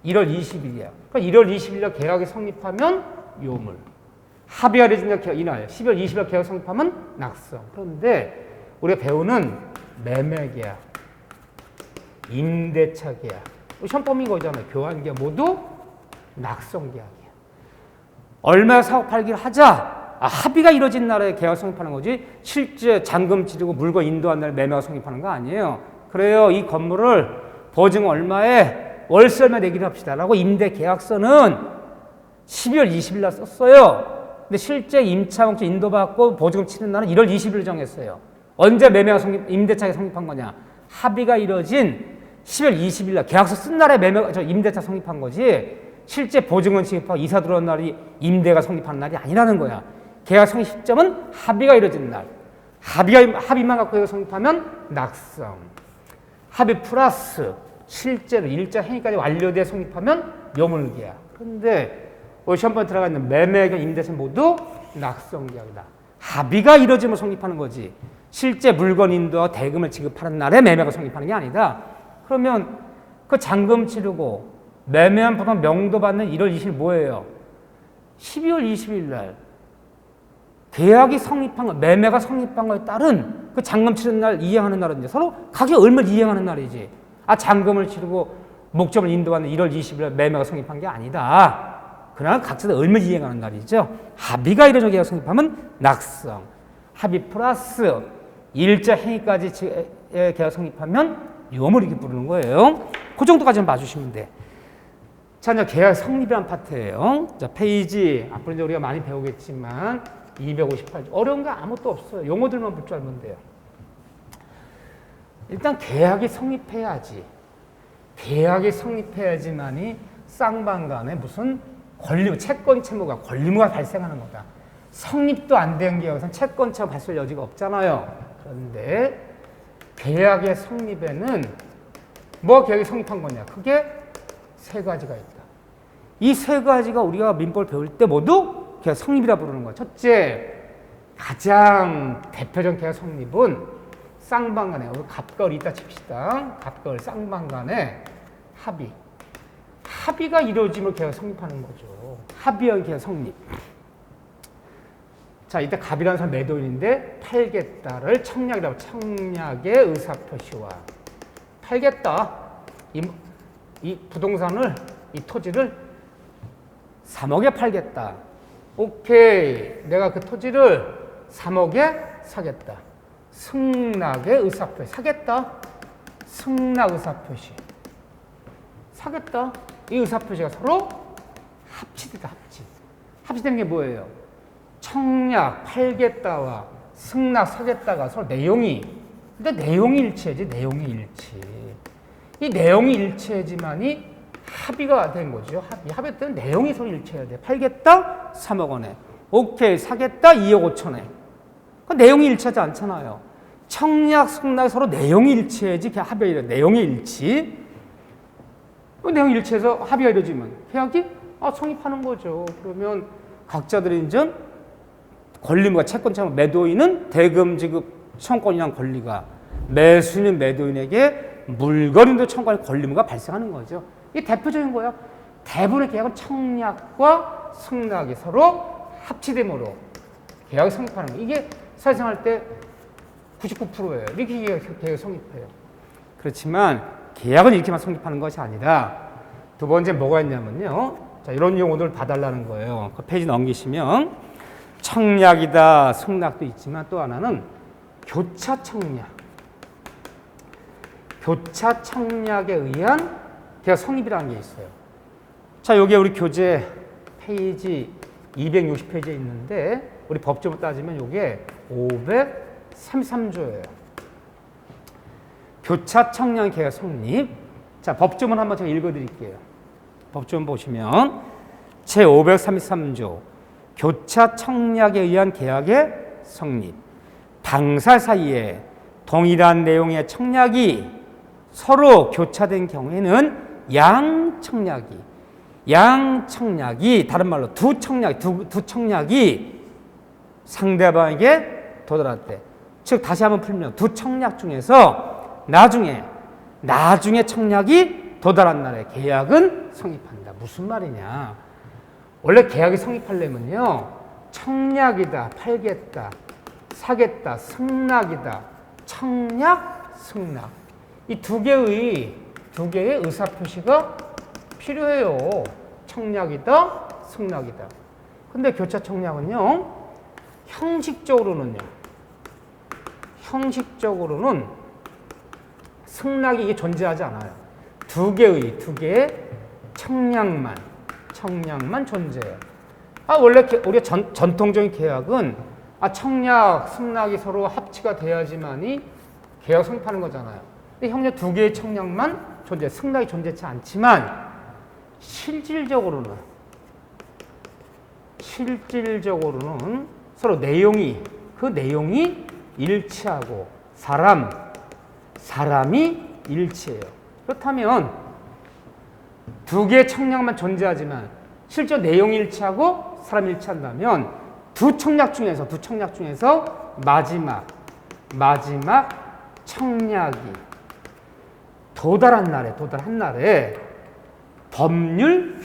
1월 20일이야. 그러니까 1월 20일날 계약이 성립하면 요물. 합의가 이뤄진 날 이날 12월 20일 계약 성립하면 낙성. 그런데 우리가 배우는 매매계약, 임대차 계약, 시험 범위인 거잖아요. 교환계약 모두 낙성계약이야. 얼마 사고 팔기를 하자. 합의가 이루어진 날에 계약 성립하는 거지 실제 잔금 치르고 물건 인도한 날 매매가 성립하는 거 아니에요. 그래요. 이 건물을 보증 얼마에 월세 얼마 내기로 합시다라고 임대 계약서는 12월 20일 날 썼어요. 근데 실제 임차 목적 인도받고 보증금 치는 날은 1월 20일 정했어요. 언제 매매가 임대차가 성립한 거냐? 합의가 이루어진 10월 20일 날 계약서 쓴 날에 임대차 성립한 거지. 실제 보증금 지급하고 이사 들어온 날이 임대가 성립한 날이 아니라는 거야. 계약 성립 시점은 합의가 이루어진 날. 합의만 갖고 계약 성립하면 낙성. 합의 플러스 실제로 일자 행위까지 완료돼 성립하면 요물계약. 그런데 시험 번에 들어가 있는 매매계약, 임대차 모두 낙성계약이다. 합의가 이루어지면 성립하는 거지. 실제 물건 인도와 대금을 지급하는 날에 매매가 성립하는 게 아니다. 그러면 그 잔금 치르고 매매한 부분 명도 받는 1월 20일 뭐예요? 12월 20일 날 계약이 성립한 거, 매매가 성립한 거에 따른 그 잔금 치르는 날 이행하는 날은 이제 서로 가격 얼마를 이행하는 날이지. 잔금을 치르고 목적을 인도하는 1월 20일 날 매매가 성립한 게 아니다. 그러나 각자 얼마 이행하는 날이죠. 합의가 이루어져 계약 성립하면 낙성. 합의 플러스 일자 행위까지 계약 성립하면 요물 이렇게 부르는 거예요. 그 정도까지만 봐주시면 돼. 자, 이제 계약 성립이란 파트예요. 자, 페이지 앞으로 이제 우리가 많이 배우겠지만 258조. 어려운 거 아무것도 없어요. 용어들만 볼 줄 알면 돼요. 일단 계약이 성립해야지. 계약이 성립해야지만이 쌍방간에 무슨 채권 채무가 권리무가 발생하는 거다. 성립도 안 된 계약에서는 채권 채무 발생 여지가 없잖아요. 그런데 계약의 성립에는 뭐 계약이 성립한 거냐? 그게 세 가지가 있다. 이 세 가지가 우리가 민법을 배울 때 모두 계약 성립이라 부르는 거야. 첫째, 가장 대표적인 계약 성립은 쌍방간에, 갑걸 이따 칩시다. 갑걸 쌍방간에 합의. 합의가 이루어지면 계약 성립하는 거죠. 합의한 계약 성립. 자, 이때 갑이라는 사람 매도인인데 팔겠다를 청약이라고. 청약의 의사표시와 팔겠다. 이 부동산을, 이 토지를 3억에 팔겠다. 오케이. 내가 그 토지를 3억에 사겠다. 승낙의 의사표시. 사겠다. 승낙 의사표시. 사겠다. 이 의사표시가 서로 합치되다. 합치되는 게 뭐예요? 청약, 팔겠다와 승낙, 사겠다가 서로 내용이 일치해야지. 내용이 일치. 이 내용이 일치해야지만이 합의가 된 거죠. 합의 때는 내용이 서로 일치해야 돼. 팔겠다 3억 원에. 오케이. 사겠다 2억 5천에. 그 내용이 일치하지 않잖아요. 청약, 승낙 서로 내용이 일치해야지 합의가 이루어져. 내용이 일치. 그 내용이 일치해서 합의가 이루어지면 계약이 성립하는 거죠. 그러면 각자들이 이제 권리무가 채권 채무, 매도인은 대금 지급 청권이란 권리가, 매수인은 매도인에게 물건인도 청구할 권리무가 발생하는 거죠. 이게 대표적인 거예요. 대부분의 계약은 청약과 승낙이 서로 합치됨으로 계약이 성립하는 거예요. 이게 사회생활 때 99%예요. 이렇게 계약이 성립해요. 그렇지만 계약은 이렇게만 성립하는 것이 아니라 두 번째 뭐가 있냐면요. 자, 이런 용어들 봐달라는 거예요. 그 페이지 넘기시면 청약이다, 승낙도 있지만 또 하나는 교차 청약. 교차 청약에 의한 계약 성립이라는 게 있어요. 자, 여기 우리 교재 페이지 260페이지에 있는데 우리 법조로 따지면 이게 533조예요. 교차 청약 계약 성립. 자, 법조문 한번 제가 읽어드릴게요. 법조문 보시면 제533조 교차 청약에 의한 계약의 성립. 당사 사이에 동일한 내용의 청약이 서로 교차된 경우에는 양청약이 다른 말로 두 청약이 상대방에게 도달할 때 즉 다시 한번 풀면 두 청약 중에서 나중에 청약이 도달한 날에 계약은 성립한다. 무슨 말이냐? 원래 계약이 성립하려면요, 청약이다, 팔겠다, 사겠다, 승낙이다, 청약, 승낙, 이 두 개의 의사표시가 필요해요. 청약이다, 승낙이다. 근데 교차 청약은요, 형식적으로는 승낙이 이게 존재하지 않아요. 두 개의 청약만 존재해요. 원래 우리가 전통적인 계약은 청약, 승낙이 서로 합치가 돼야지만이 계약 성립하는 거잖아요. 근데 형제 두 개의 청약만 존재, 승낙이 존재치 않지만 실질적으로는 서로 내용이 일치하고 사람이 일치해요. 그렇다면 두 개의 청약만 존재하지만 실제 내용이 일치하고 사람이 일치한다면 두 청약 중에서 마지막 청약이 도달한 날에 법률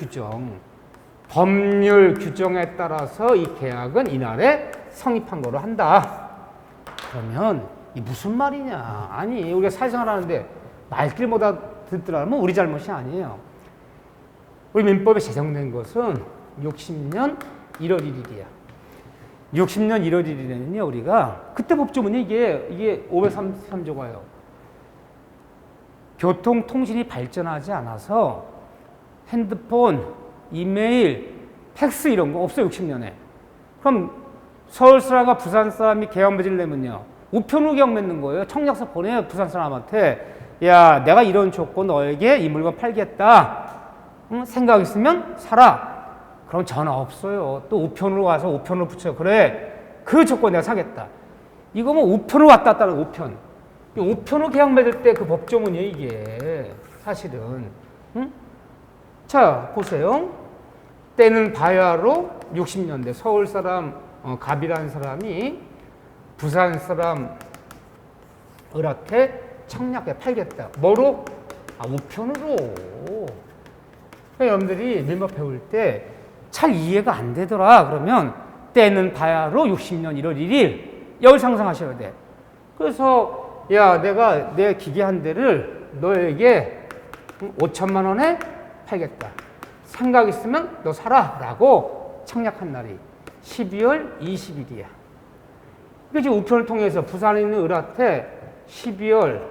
규정에 따라서 이 계약은 이날에 성립한 거로 한다. 그러면 이 무슨 말이냐? 아니, 우리가 사회생활 하는데 말귀를 못 듣더라면 우리 잘못이 아니에요. 우리 민법에 제정된 것은 60년 1월 1일이야. 60년 1월 1일에는요, 우리가 그때 법조문이 이게 533조가요. 교통통신이 발전하지 않아서 핸드폰, 이메일, 팩스 이런 거 없어요, 60년에. 그럼 서울 사람과 부산 사람이 계약 맺으려면요, 우편으로 계약 맺는 거예요. 청약서 보내요, 부산 사람한테. 야, 내가 이런 조건 너에게 이 물건 팔겠다. 생각 있으면 사라. 그럼 전화 없어요. 또 우편으로 가서 우편으로 붙여. 그래, 그 조건 내가 사겠다. 이거 뭐 우편으로 왔다 갔다 하는 우편. 우편으로 계약 맺을 때 그 법조문이에요, 이게. 사실은. 자, 보세요. 때는 바야흐로 60년대 서울 사람 갑이라는 사람이 부산 사람 을한테 청약에 팔겠다. 뭐로? 우편으로. 여러분들이 민법 배울 때 잘 이해가 안 되더라. 그러면 때는 바야흐로 60년 1월 1일 여기 상상하셔야 돼. 그래서 야, 내가 내 기계 한 대를 너에게 5천만 원에 팔겠다. 생각 있으면 너 사라. 라고 청약한 날이 12월 20일이야. 그래서 우편을 통해서 부산에 있는 을한테 12월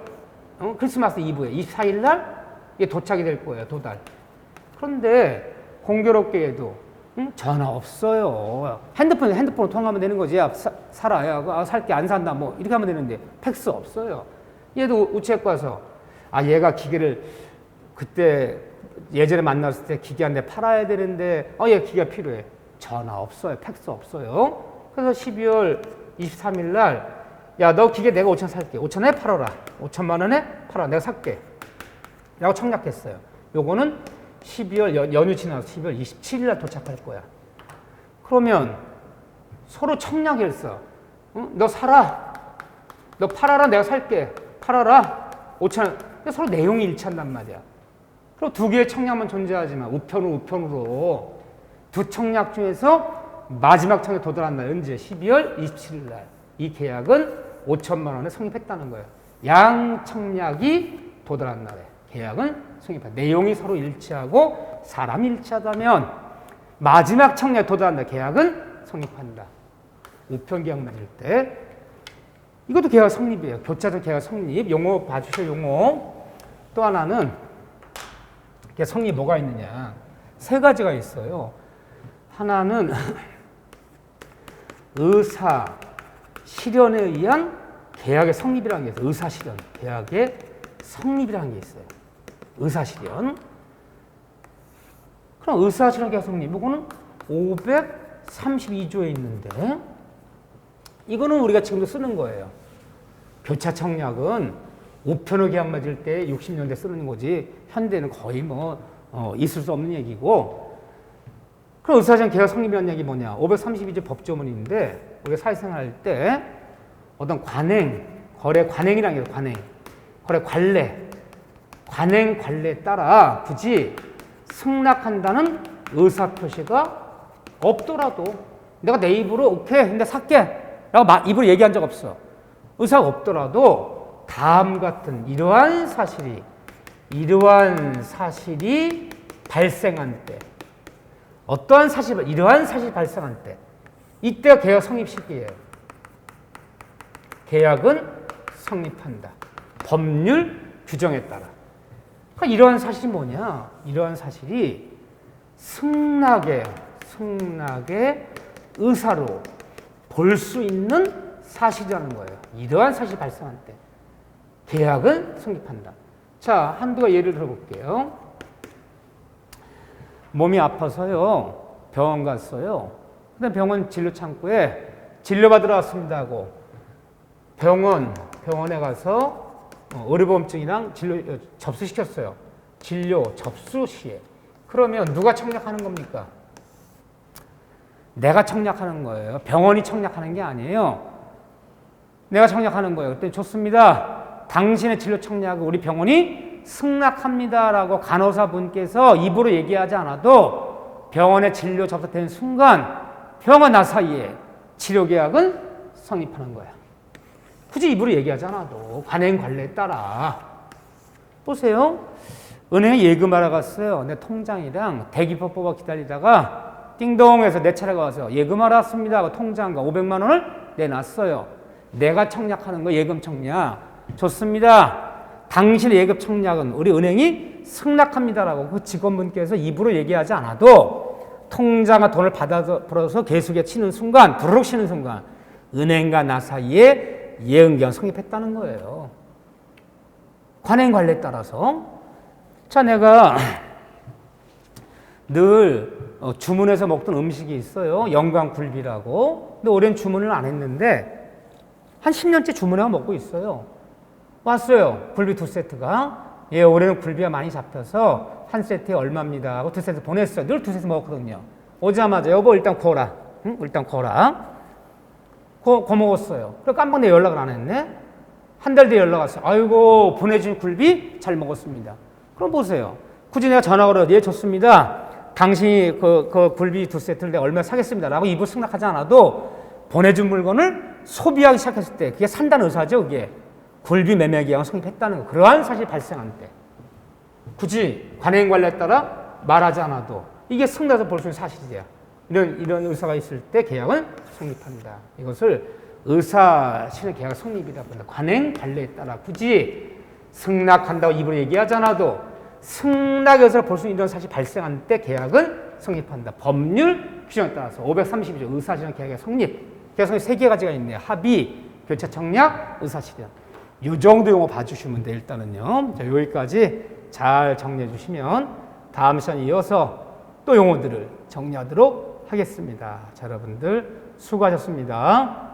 크리스마스 이브에 24일 날 이게 도착이 될 거예요. 도달. 그런데 공교롭게도 전화 없어요. 핸드폰으로 통화하면 되는 거지. 야, 사라. 야, 살게. 안 산다. 뭐 이렇게 하면 되는데 팩스 없어요. 얘도 우체국 가서 얘가 기계를 그때 예전에 만났을 때 기계 한 대 팔아야 되는데 얘 기계가 필요해. 전화 없어요. 팩스 없어요. 그래서 12월 23일 날 야, 너 기계 내가 5천 살게. 5천에 팔아라. 5천만 원에 팔아. 내가 살게. 라고 청약했어요. 요거는 12월 연휴 지나서 12월 27일 날 도착할 거야. 그러면 서로 청약했어. 너 사라. 너 팔아라. 내가 살게. 팔아라. 5천 원. 서로 내용이 일치한단 말이야. 그리고 두 개의 청약만 존재하지만 우편으로 두 청약 중에서 마지막 청약에 도달한 날 언제? 12월 27일 날. 이 계약은 5천만 원에 성립했다는 거예요. 양 청약이 도달한 날에 계약은 성립한다. 내용이 서로 일치하고 사람이 일치하다면 마지막 청약에 도달한 날 계약은 성립한다. 우편 계약 맺을 때 이것도 계약 성립이에요. 교차적 계약 성립. 용어 봐주세요. 용어. 또 하나는 성립 뭐가 있느냐. 세 가지가 있어요. 하나는 의사 실현에 의한 계약의 성립이라는 게 있어요. 의사 실현. 계약의 성립이라는 게 있어요. 의사 실현. 그럼 의사 실현 계약 성립. 이거는 532조에 있는데 이거는 우리가 지금도 쓰는 거예요. 교차 청약은 우편으로 계약 맺을 때 60년대 쓰는 거지 현대는 거의 있을 수 없는 얘기고. 그럼 의사실현 계약 성립이라는 얘기 뭐냐. 532조 법조문인데 우리가 사회생활 할 때 어떤 관행, 거래 관행이라는 게 관행, 거래 관례, 관행 관례에 따라 굳이 승낙한다는 의사 표시가 없더라도 내가 내 입으로 오케이 근데 살게 라고 입으로 얘기한 적 없어. 의사가 없더라도 다음 같은 이러한 사실이 발생한 때, 어떠한 사실, 이러한 사실이 발생한 때, 이때가 계약 성립 시기예요. 계약은 성립한다. 법률 규정에 따라. 그러니까 이러한 사실이 뭐냐? 이러한 사실이 승낙의 의사로 볼 수 있는 사실이라는 거예요. 이러한 사실이 발생한 때 계약은 성립한다. 자, 한두 가지 예를 들어볼게요. 몸이 아파서요. 병원 갔어요. 근데 병원 진료 창구에 진료받으러 왔습니다 하고 병원에 가서 의료보험증이랑 진료 접수시켰어요. 진료 접수 시에. 그러면 누가 청약하는 겁니까? 내가 청약하는 거예요. 병원이 청약하는 게 아니에요. 내가 청약하는 거예요. 그때 좋습니다. 당신의 진료 청약을 우리 병원이 승낙합니다라고 간호사분께서 입으로 얘기하지 않아도 병원에 진료 접수된 순간 병원 나 사이에 치료 계약은 성립하는 거야. 굳이 입으로 얘기하지 않아도 관행 관례에 따라. 보세요. 은행에 예금하러 갔어요. 내 통장이랑 대기표 뽑아 기다리다가 띵동해서 내 차례가 와서 예금하러 왔습니다 하고 통장과 500만 원을 내놨어요. 내가 청약하는 거 예금 청약. 좋습니다. 당신의 예금 청약은 우리 은행이 승낙합니다라고 그 직원분께서 입으로 얘기하지 않아도 통장과 돈을 받아서 계속에 치는 순간, 부르륵 치는 순간 은행과 나 사이에 예금계약 성립했다는 거예요. 관행 관례에 따라서. 자, 내가 늘 주문해서 먹던 음식이 있어요. 영광굴비라고. 근데 올해는 주문을 안 했는데 한 10년째 주문해서 먹고 있어요. 왔어요. 굴비 2세트가. 예, 올해는 굴비가 많이 잡혀서 한 세트에 얼마입니다 하고 2세트 보냈어요. 늘 2세트 먹었거든요. 오자마자 여보 일단 구워라. 응? 일단 구워라. 구워 먹었어요. 그래 깜빡 내 연락을 안 했네. 한 달 뒤에 연락 왔어요. 아이고 보내준 굴비 잘 먹었습니다. 그럼 보세요. 굳이 내가 전화 걸어도 예 좋습니다. 당신이 그 굴비 2세트를 내가 얼마 사겠습니다 라고 입을 승낙하지 않아도 보내준 물건을 소비하기 시작했을 때 그게 산다는 의사죠. 그게 굴비 매매 계약을 성립했다는 거. 그러한 사실이 발생한 때 굳이 관행 관례에 따라 말하지 않아도 이게 승낙해서 볼 수 있는 사실이야. 이런 의사가 있을 때 계약은 성립합니다. 이것을 의사 실행 계약 성립이라고 합니다. 관행 관례에 따라 굳이 승낙한다고 입으로 얘기하지 않아도 승낙의 의사를 볼 수 있는 이런 사실이 발생한 때 계약은 성립한다. 법률 규정에 따라서 532조 의사 실행 계약의 성립. 계약 성립 3개 가지가 있네요. 합의, 교체 청약, 의사 실행. 이 정도 용어 봐주시면 돼요. 일단은요. 자, 여기까지 잘 정리해 주시면 다음 시간에 이어서 또 용어들을 정리하도록 하겠습니다. 자, 여러분들 수고하셨습니다.